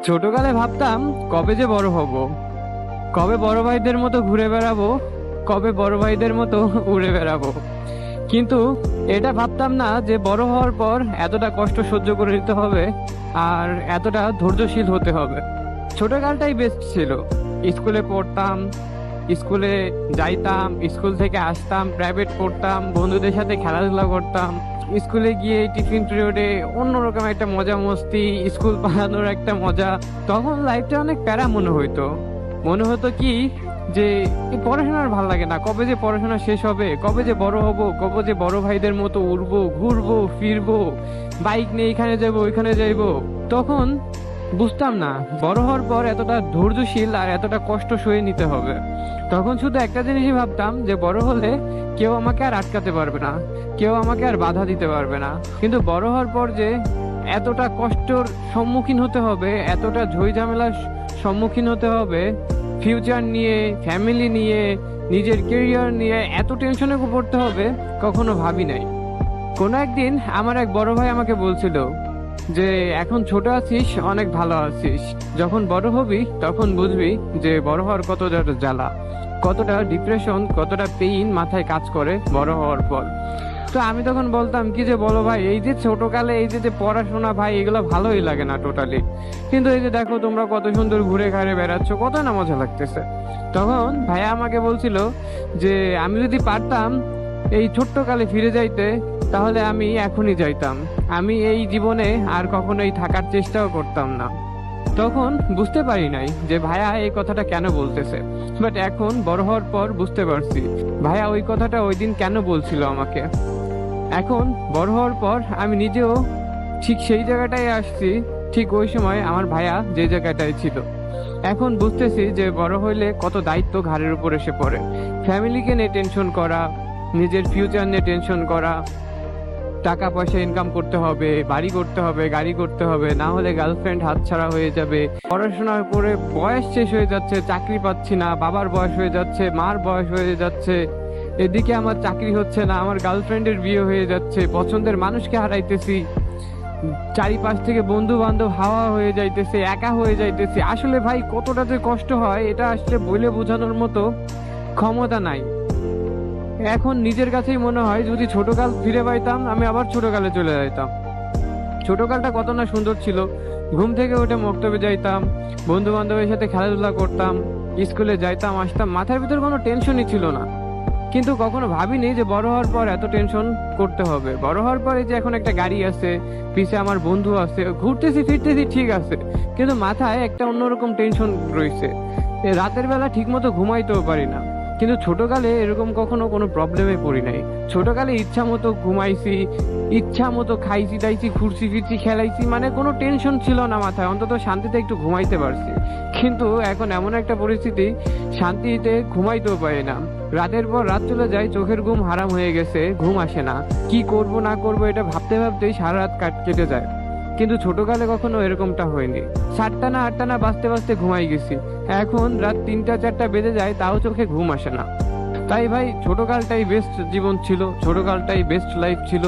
ছোটকালে ভাবতাম কবে যে বড় হব, কবে বড় ভাইদের মতো ঘুরে বেড়াবো, কবে বড় ভাইদের মতো উড়ে বেড়াবো। কিন্তু এটা ভাবতাম না যে বড় হওয়ার পর এতটা কষ্ট সহ্য করে নিতে হবে আর এতটা ধৈর্যশীল হতে হবে। ছোটকালটাই বেস্ট ছিল। স্কুলে পড়তাম, স্কুলে যাইতাম, স্কুল থেকে আসতাম, প্রাইভেট পড়তাম, বন্ধুদের সাথে খেলাধুলা করতাম। স্কুলে গিয়ে টিফিন পিরিয়ডে অন্যরকম একটা মজা মস্তি, স্কুল পালানোর একটা মজা। তখন লাইফটা অনেক প্যারা মনে হতো কি যে এই পড়াশোনার ভাল লাগে না, কবে যে পড়াশোনা শেষ হবে, কবে যে বড় হব, কবে যে বড় ভাইদের মতো উড়বো, ঘুরবো ফিরবো, বাইক নিয়ে এখানে যাবো ওইখানে যাইবো। তখন বুঝতাম না বড় হওয়ার পর এতটা ধৈর্যশীল আর এতটা কষ্ট সয়ে নিতে হবে। তখন শুধু একটা জিনিসই ভাবতাম যে বড় হলে কেউ আমাকে আর আটকাতে পারবে না, কেউ আমাকে আর বাধা দিতে পারবে না। কিন্তু বড় হওয়ার পর যে এতটা কষ্টর সম্মুখীন হতে হবে, এতটা ঝই ঝামেলার সম্মুখীন হতে হবে, ফিউচার নিয়ে, ফ্যামিলি নিয়ে, নিজের কেরিয়ার নিয়ে এত টেনশনে পড়তে হবে, কখনো ভাবি নাই। কোনো একদিন আমার এক বড় ভাই আমাকে বলছিল যে এখন ছোট আছিস, অনেক ভালো আছিস, যখন বড় হবি তখন বুঝবি যে বড় হওয়ার কতটা জ্বালা, কতটা ডিপ্রেশন, কতটা পেইন মাথায় কাজ করে বড় হওয়ার পর। তো আমি তখন বলতাম কি যে বলো ভাই, এই যে ছোটকালে এই যে পড়াশোনা ভাই, এগুলো ভালোই লাগে না টোটালি, কিন্তু এই যে দেখো তোমরা কত সুন্দর ঘুরে ঘাড়ে বেড়াচ্ছ, কত না মজা লাগতেছে। তখন ভাইয়া আমাকে বলছিল যে আমি যদি পারতাম এই ছোট্ট কালে ফিরে যাইতে, তাহলে আমি এখনই যাইতাম, আমি এই জীবনে আর কখনোই থাকার চেষ্টাও করতাম না। তখন বুঝতে পারি নাই যে ভাইয়া এই কথাটা কেন বলতেছে, বাট এখন বড় হওয়ার পর বুঝতে পারছি ভাইয়া ওই কথাটা ওই দিন কেন বলছিল আমাকে। এখন বড় হওয়ার পর আমি নিজেও ঠিক সেই জায়গাটায় আসছি, ঠিক ওই সময় আমার ভাইয়া যে জায়গাটায় ছিল। এখন বুঝতেছি যে বড় হইলে কত দায়িত্ব ঘাড়ের উপর এসে পড়ে। ফ্যামিলিকে নিয়ে টেনশন করা, নিজের ফিউচার নিয়ে টেনশন করা, টাকা পয়সা ইনকাম করতে হবে, বাড়ি করতে হবে, গাড়ি করতে হবে, না হলে গার্লফ্রেন্ড হাতছাড়া হয়ে যাবে। পড়াশোনা করে বয়স শেষ হয়ে যাচ্ছে, চাকরি পাচ্ছি না, বাবার বয়স হয়ে যাচ্ছে, মার বয়স হয়ে যাচ্ছে, এদিকে আমার চাকরি হচ্ছে না, আমার গার্লফ্রেন্ডের বিয়ে হয়ে যাচ্ছে, পছন্দের মানুষকে হারাইতেছি, চারিপাশ থেকে বন্ধু বান্ধব হাওয়া হয়ে যাইতেছে, একা হয়ে যাইতেছে। আসলে ভাই কতটা যে কষ্ট হয় এটা আসলে বলে বোঝানোর মতো ক্ষমতা নাই। এখন নিজের কাছেই মনে হয় যদি ছোটকাল ফিরে পাইতাম, আমি আবার ছোটকালে চলে যাইতাম। ছোটকালটা কত না সুন্দর ছিল। ঘুম থেকে উঠে মক্তবে যাইতাম, বন্ধু বান্ধবের সাথে খেলাধুলা করতাম, স্কুলে যাইতাম আসতাম, মাথার ভিতর কোনো টেনশনই ছিল না। কিন্তু কখনো ভাবিনি যে বড় হওয়ার পর এত টেনশন করতে হবে। বড় হওয়ার পরে যে এখন একটা গাড়ি আছে, পিছে আমার বন্ধু আছে, ঘুরতেছি ফিরতেছি ঠিক আছে, কিন্তু মাথায় একটা অন্যরকম টেনশন রয়েছে। রাতের বেলা ঠিক মতো ঘুমাইতেও পারি না। কিন্তু ছোটকালে এরকম কখনো কোনো প্রবলেমে পড়ি নাই। ছোটকালে ইচ্ছা মতো ঘুমাইছি, ইচ্ছা মতো খাইছি দাইছি, ঘুরছি ফিরছি, খেলাইছি, মানে কোনো টেনশন ছিল না মাথায়, অন্তত শান্তিতে একটু ঘুমাইতে পারছি। কিন্তু এখন এমন একটা পরিস্থিতি, শান্তিতে ঘুমাইতেও পারি না। রাতের পর রাত চলে যায়, চোখের ঘুম হারাম হয়ে গেছে, ঘুম আসে না, কি করব না করব এটা ভাবতে ভাবতেই সারা রাত কেটে যায়। কিন্তু ছোটকালে কখনো এরকমটা হয়নি। 7টা না 8টা না বাজতে বাজতে ঘুমাই গেছি, এখন রাত 3টা 4টা বেজে যায়, তাও চোখে ঘুম আসে না। তাই ভাই ছোটকালটাই বেস্ট জীবন ছিল, ছোটকালটাই বেস্ট লাইফ ছিল।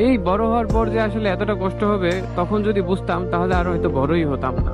এই বড় হওয়ার পর যে আসলে এতটা কষ্ট হবে, তখন যদি বুঝতাম তাহলে আর হয়তো বড়ই হতাম না।